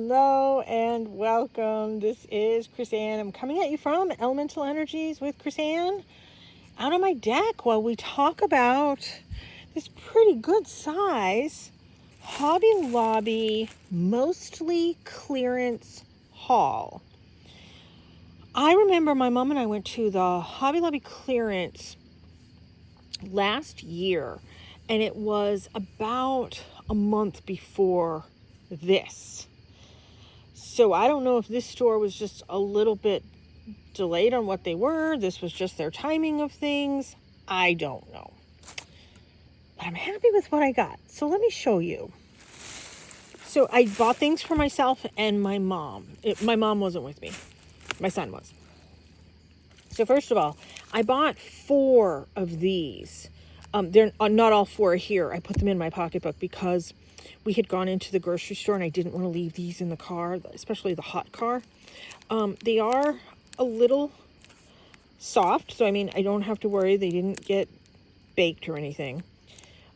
Hello and welcome. This is Chris-Ann. I'm coming at you from Elemental Energies with Chris-Ann out on my deck while we talk about this pretty good size Hobby Lobby mostly clearance haul. I remember my mom and I went to the Hobby Lobby clearance last year, and it was about a month before this. So I don't know if this store was just a little bit delayed on what they were. This was just their timing of things. I don't know. But I'm happy with what I got. So let me show you. So I bought things for myself and my mom. My mom wasn't with me. My son was. So first of all, I bought 4 of these. They're not all 4 here. I put them in my pocketbook because we had gone into the grocery store and I didn't want to leave these in the car, especially the hot car. They are a little soft, so I mean, I don't have to worry they didn't get baked or anything.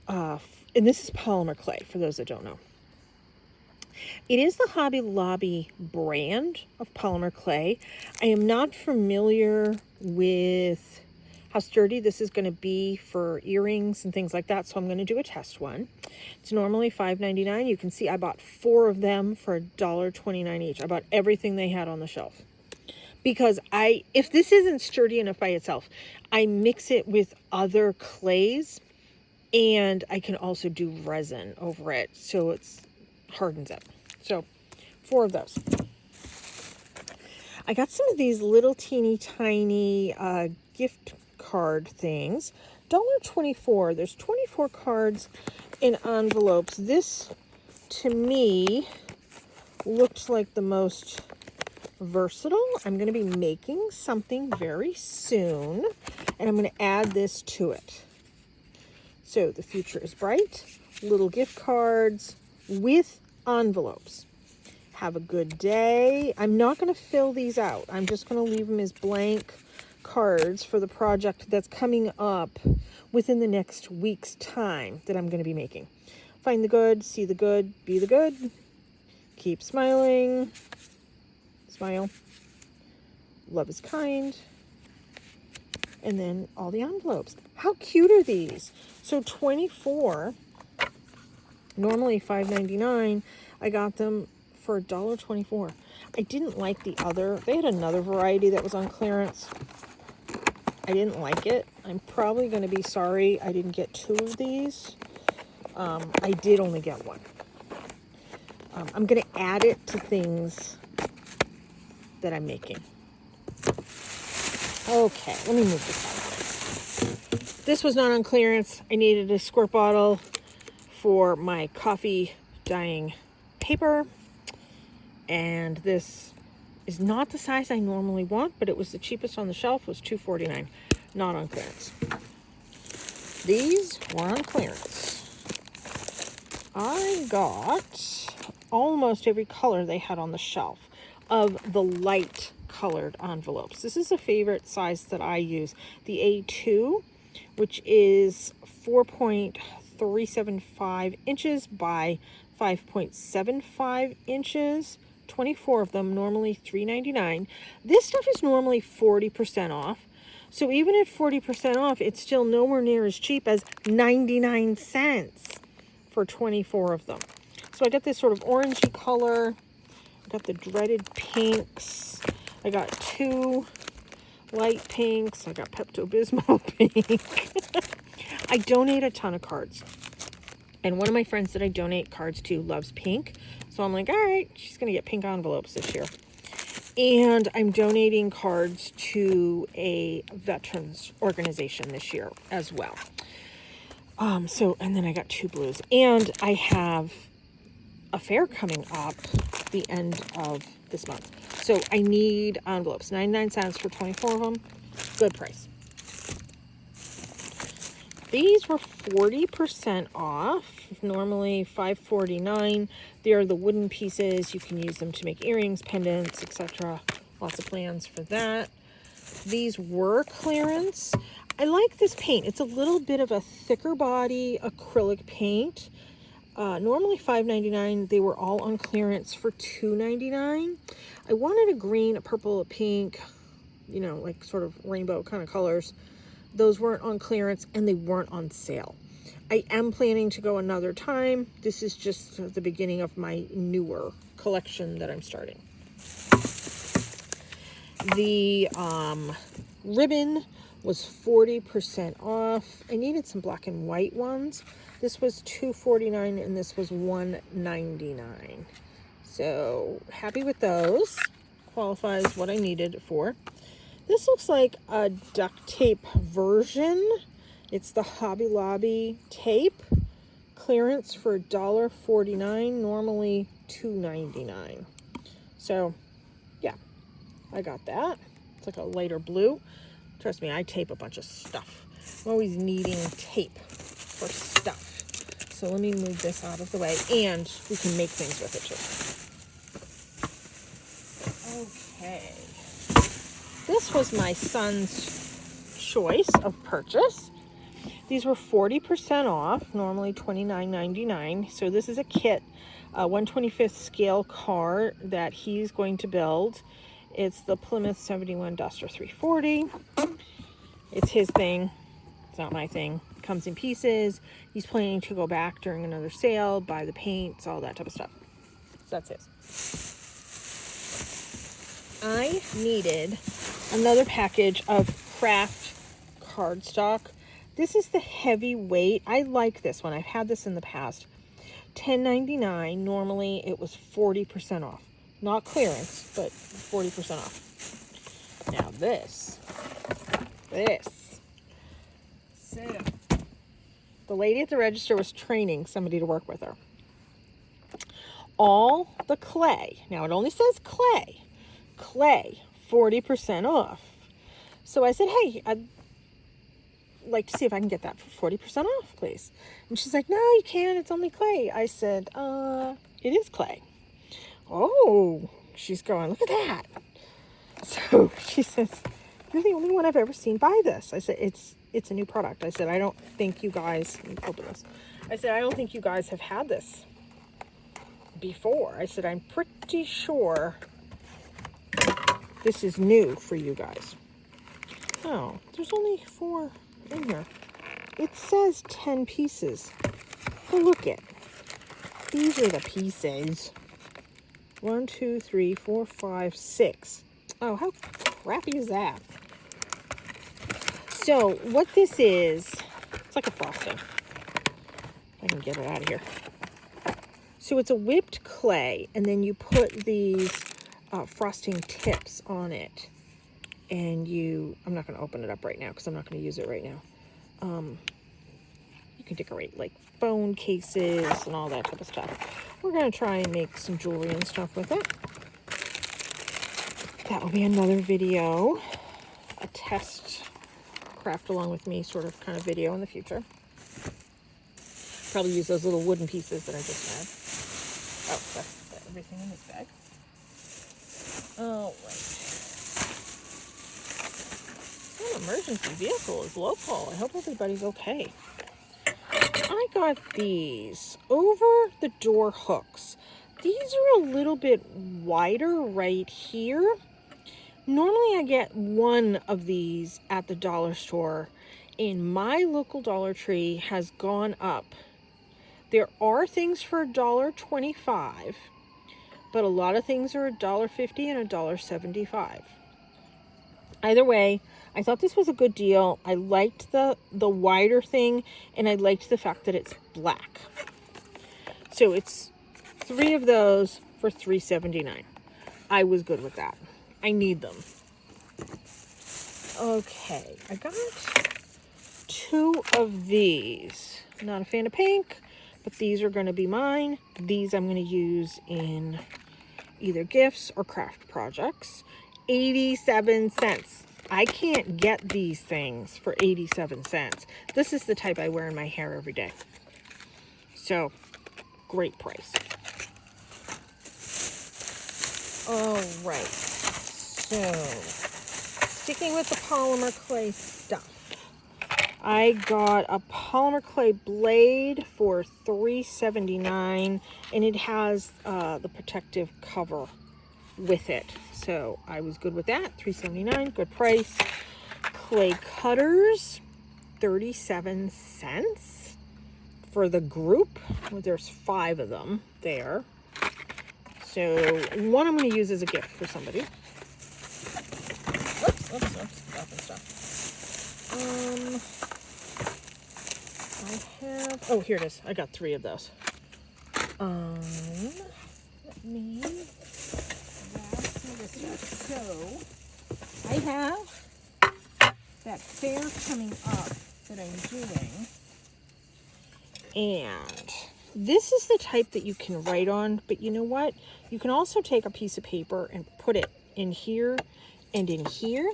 And this is Polymer clay, for those that don't know. It is the Hobby Lobby brand of Polymer clay. I am not familiar with how sturdy this is going to be for earrings and things like that, so I'm going to do a test one. It's normally $5.99. You can see I bought 4 of them for $1.29 each. I bought everything they had on the shelf because if this isn't sturdy enough by itself, I mix it with other clays, and I can also do resin over it so it hardens up. So 4 of those. I got some of these little teeny tiny gift card things. $1.24. There's 24 cards in envelopes. This to me looked like the most versatile. I'm going to be making something very soon, and I'm going to add this to it. So the future is bright. Little gift cards with envelopes. Have a good day. I'm not going to fill these out. I'm just going to leave them as blank cards for the project that's coming up within the next week's time that I'm going to be making. Find the good, see the good, be the good. Keep smiling. Smile. Love is kind. And then all the envelopes. How cute are these? So 24, normally $5.99. I got them for $1.24. I didn't like the other. They had another variety that was on clearance. I didn't like it. I'm probably going to be sorry I didn't get 2 of these. I did only get 1. I'm going to add it to things that I'm making. Okay, let me move this out of the way. This was not on clearance. I needed a squirt bottle for my coffee dyeing paper. And this is not the size I normally want, but it was the cheapest on the shelf. It was $2.49, not on clearance. These were on clearance. I got almost every color they had on the shelf of the light colored envelopes. This is a favorite size that I use, the A2, which is 4.375 inches by 5.75 inches. 24 of them, normally $3.99. This stuff is normally 40% off. So even at 40% off, it's still nowhere near as cheap as 99 cents for 24 of them. So I got this sort of orangey color. I got the dreaded pinks. I got 2 light pinks. I got Pepto-Bismol pink. I donate a ton of cards. And one of my friends that I donate cards to loves pink. So I'm like, all right, she's going to get pink envelopes this year. And I'm donating cards to a veterans organization this year as well. And then I got 2 blues. And I have a fair coming up the end of this month. So I need envelopes. 99 cents for 24 of them. Good price. These were 40% off, normally $5.49. They are the wooden pieces. You can use them to make earrings, pendants, etc. Lots of plans for that. These were clearance. I like this paint. It's a little bit of a thicker body acrylic paint. Normally $5.99. They were all on clearance for $2.99. I wanted a green, a purple, a pink, you know, like sort of rainbow kind of colors. Those weren't on clearance and they weren't on sale. I am planning to go another time. This is just the beginning of my newer collection that I'm starting. The ribbon was 40% off. I needed some black and white ones. This was $2.49 and this was $1.99. So happy with those. Qualifies what I needed it for. This looks like a duct tape version. It's the Hobby Lobby tape. Clearance for $1.49, normally $2.99. So yeah, I got that. It's like a lighter blue. Trust me, I tape a bunch of stuff. I'm always needing tape for stuff. So let me move this out of the way, and we can make things with it too. Okay. This was my son's choice of purchase. These were 40% off, normally $29.99. So this is a kit, a 1/25th scale car that he's going to build. It's the Plymouth 71 Duster 340. It's his thing. It's not my thing. Comes in pieces. He's planning to go back during another sale, buy the paints, all that type of stuff. So that's his. I needed another package of craft cardstock. This is the heavyweight. I like this one. I've had this in the past. $10.99. Normally it was 40% off. Not clearance, but 40% off. Now this. So, the lady at the register was training somebody to work with her. All the clay. Now it only says clay. Clay, 40% off. So I said, hey, I'd like to see if I can get that for 40% off, please. And she's like, no, you can't. It's only clay. I said, it is clay. Oh, she's going, look at that. So she says, you're the only one I've ever seen buy this. I said, it's a new product. I said, I don't think you guys, let me open this. I said, I don't think you guys have had this before. I said, I'm pretty sure this is new for you guys. Oh, there's only 4 in here. It says 10 pieces. Oh, look it. These are the pieces. 1, 2, 3, 4, 5, 6. Oh, how crappy is that? So what this is, it's like a frosting. I can get it out of here. So it's a whipped clay, and then you put these frosting tips on it. And I'm not going to open it up right now because I'm not going to use it right now. You can decorate like phone cases and all that type of stuff. We're going to try and make some jewelry and stuff with it. That will be another video, a test craft along with me sort of kind of video in the future. Probably use those little wooden pieces that I just had. Oh, that's everything in this bag. All right. Emergency vehicle is local. I hope everybody's okay. I got these over the door hooks. These are a little bit wider right here. Normally I get one of these at the dollar store, and my local Dollar Tree has gone up. There are things for $1.25, but a lot of things are $1.50 and $1.75. Either way, I thought this was a good deal. I liked the wider thing, and I liked the fact that it's black. So it's 3 of those for $3.79. I was good with that. I need them. Okay, I got 2 of these. Not a fan of pink, but these are going to be mine. These I'm going to use in either gifts or craft projects. 87 cents. I can't get these things for 87 cents. This is the type I wear in my hair every day. So, great price. All right. So, sticking with the polymer clay stuff, I got a polymer clay blade for $3.79, and it has the protective cover with it. So I was good with that. $3.79, good price. Clay cutters, 37 cents for the group. Well, there's 5 of them there. So one I'm going to use as a gift for somebody. Oops, dropping stuff. I have, oh, here it is. I got 3 of those. Let me grab some of this stuff. So I have that fair coming up that I'm doing. And this is the type that you can write on, but you know what? You can also take a piece of paper and put it in here and in here.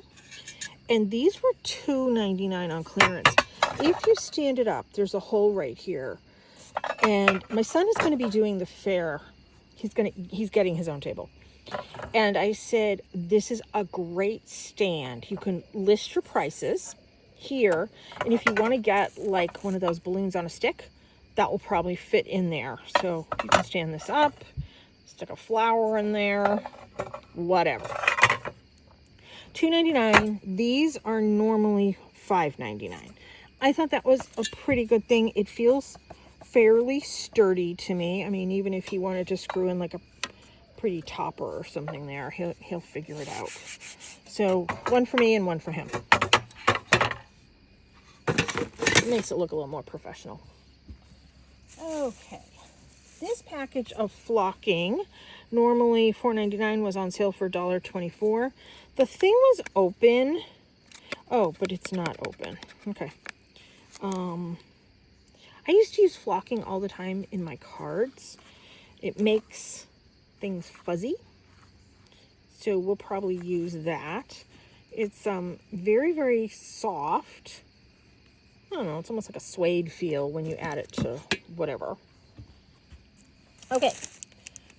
And these were $2.99 on clearance. If you stand it up, there's a hole right here. And my son is going to be doing the fair. He's getting his own table. And I said, this is a great stand. You can list your prices here. And if you want to get like one of those balloons on a stick, that will probably fit in there. So you can stand this up, stick a flower in there, whatever. $2.99. These are normally $5.99. I thought that was a pretty good thing. It feels fairly sturdy to me. I mean, even if he wanted to screw in like a pretty topper or something there, he'll figure it out. So one for me and one for him. It makes it look a little more professional. Okay, this package of flocking, normally $4.99, was on sale for $1.24. The thing was open. Oh, but it's not open. Okay. I used to use flocking all the time in my cards. It makes things fuzzy, so we'll probably use that. It's very, very soft. I don't know, it's almost like a suede feel when you add it to whatever. Okay,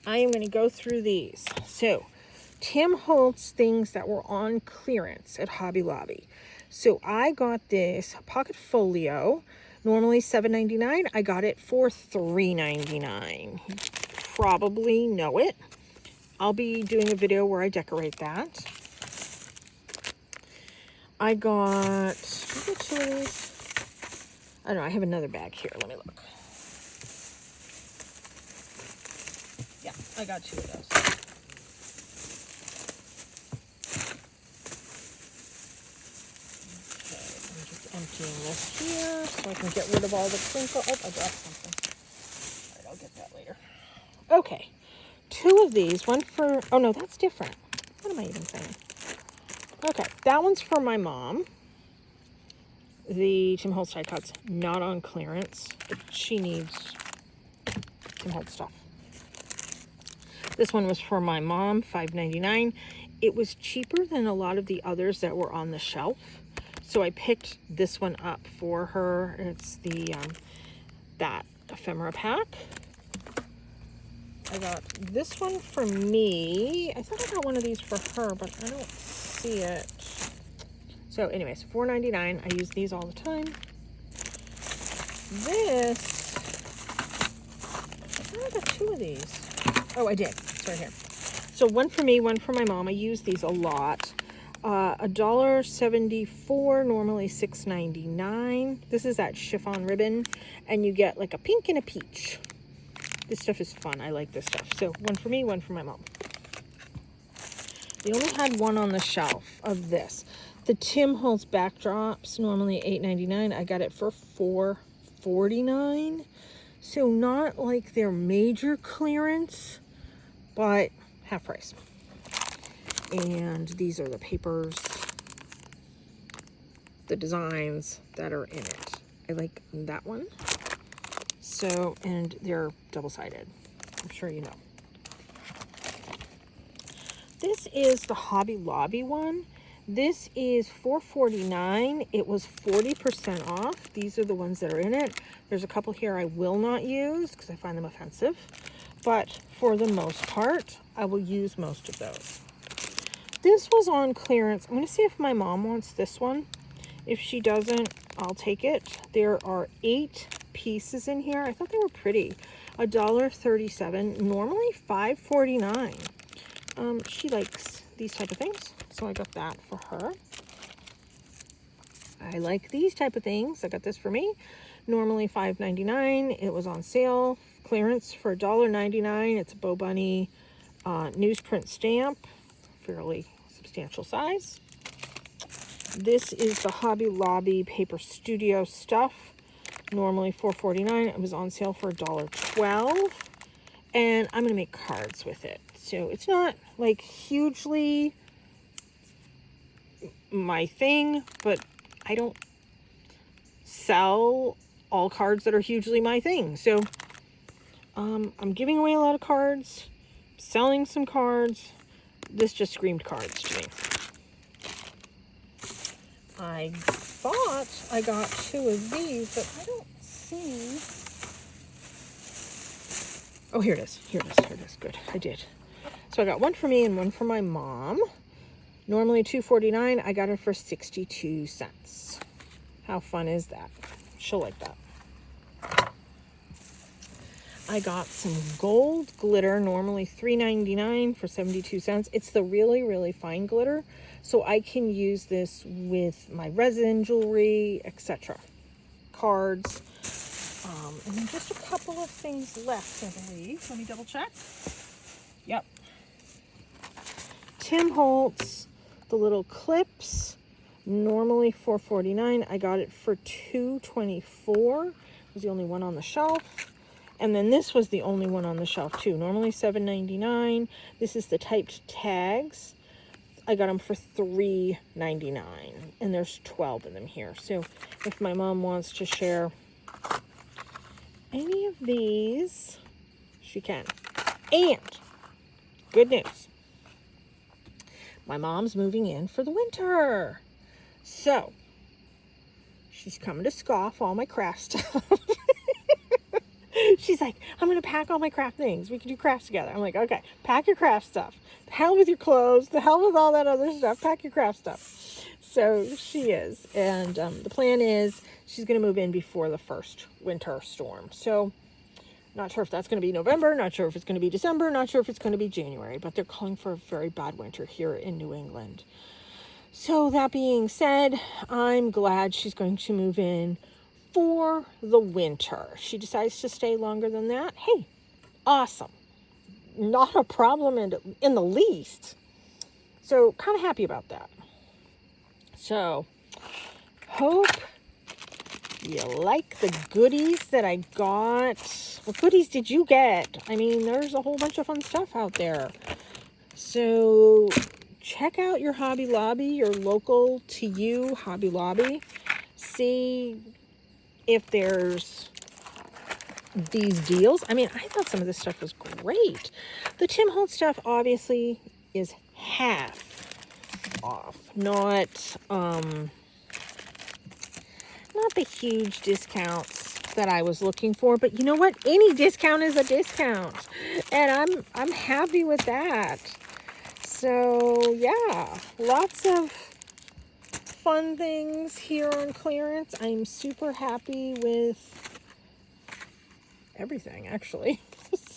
I am going to go through these. So, Tim Holtz things that were on clearance at Hobby Lobby. So I got this pocket folio, normally $7.99. I got it for $3.99. You probably know it. I'll be doing a video where I decorate that. I got 2 of these. I don't know, I have another bag here. Let me look. Yeah, I got 2 of those. Okay, I'm just emptying this here so I can get rid of all the crinkle. Oh, I dropped something. All right, I'll get that later. Okay, 2 of these. One for, oh no, that's different. What am I even saying? Okay, that one's for my mom. The Tim Holtz die cuts, not on clearance, but she needs Tim Holtz stuff. This one was for my mom, $5.99. It was cheaper than a lot of the others that were on the shelf, so I picked this one up for her. It's the that ephemera pack. I got this one for me. I thought I got one of these for her, but I don't see it. So anyways, $4.99. I use these all the time. This, I thought I got 2 of these. Oh, I did. It's right here. So one for me, one for my mom. I use these a lot. $1.74, normally $6.99. This is that chiffon ribbon, and you get like a pink and a peach. This stuff is fun. I like this stuff. So one for me, one for my mom. They only had one on the shelf of this. The Tim Holtz backdrops, normally $8.99. I got it for $4.49. So not like their major clearance, but half price. And these are the papers, the designs that are in it. I like that one. So, and they're double-sided. I'm sure you know. This is the Hobby Lobby one. This is $4.49. It was 40% off. These are the ones that are in it. There's a couple here I will not use because I find them offensive. But for the most part, I will use most of those. This was on clearance. I'm going to see if my mom wants this one. If she doesn't, I'll take it. There are 8 pieces in here. I thought they were pretty. $1.37, normally $5.49. She likes these type of things, so I got that for her. I like these type of things. I got this for me. Normally $5.99. It was on sale, clearance for $1.99. It's a Bo Bunny newsprint stamp, fairly substantial size. This is the Hobby Lobby Paper Studio stuff. Normally $4.49. It was on sale for $1.12. And I'm going to make cards with it. So it's not like hugely my thing, but I don't sell all cards that are hugely my thing. So I'm giving away a lot of cards, selling some cards. This just screamed cards to me. I thought I got 2 of these, but I don't see. Oh, here it is. Here it is. Here it is. Good. I did. So I got one for me and one for my mom. Normally $2.49. I got it for 62 cents. How fun is that? She'll like that. I got some gold glitter, normally $3.99 for 72 cents. It's the really, really fine glitter. So I can use this with my resin jewelry, etc. Cards. And then just a couple of things left, I believe. Let me double check. Yep. Tim Holtz, the little clips, normally $4.49. I got it for $2.24. It was the only one on the shelf. And then this was the only one on the shelf too. Normally $7.99. This is the typed tags. I got them for $3.99. And there's 12 of them here. So if my mom wants to share any of these, she can. And good news, my mom's moving in for the winter. So she's coming to scoff all my craft stuff. She's like, I'm going to pack all my craft things. We can do crafts together. I'm like, okay, pack your craft stuff. The hell with your clothes. The hell with all that other stuff. Pack your craft stuff. So she is. And the plan is she's going to move in before the first winter storm. So not sure if that's going to be November. Not sure if it's going to be December. Not sure if it's going to be January. But they're calling for a very bad winter here in New England. So that being said, I'm glad she's going to move in for the winter. She decides to stay longer than that. Hey, awesome. Not a problem in the least. So kind of happy about that. So hope you like the goodies that I got. What goodies did you get? I mean, there's a whole bunch of fun stuff out there. So check out your Hobby Lobby, your local to you Hobby Lobby. See if there's these deals. I mean, I thought some of this stuff was great. The Tim Holtz stuff obviously is half off, not the huge discounts that I was looking for, but you know what? Any discount is a discount, and I'm happy with that. So yeah, lots of fun things here on clearance. I'm super happy with everything, actually.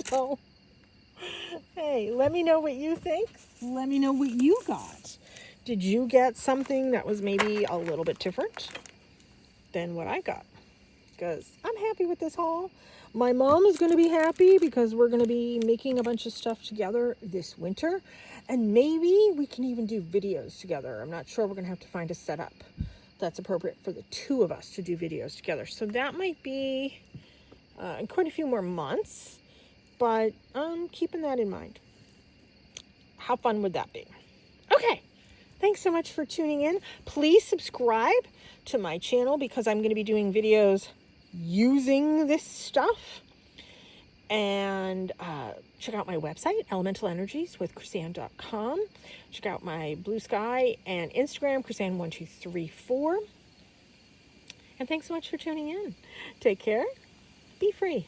So hey, let me know what you think. Let me know what you got. Did you get something that was maybe a little bit different than what I got? Because I'm happy with this haul. My mom is going to be happy because we're going to be making a bunch of stuff together this winter. And maybe we can even do videos together. I'm not sure. We're going to have to find a setup that's appropriate for the two of us to do videos together. So that might be quite a few more months. But I'm keeping that in mind. How fun would that be? Okay. Thanks so much for tuning in. Please subscribe to my channel because I'm going to be doing videos using this stuff. And check out my website, elementalenерgieswithchrisanne.com. Check out my Blue Sky and Instagram, Chrisanne1234. And thanks so much for tuning in. Take care. Be free.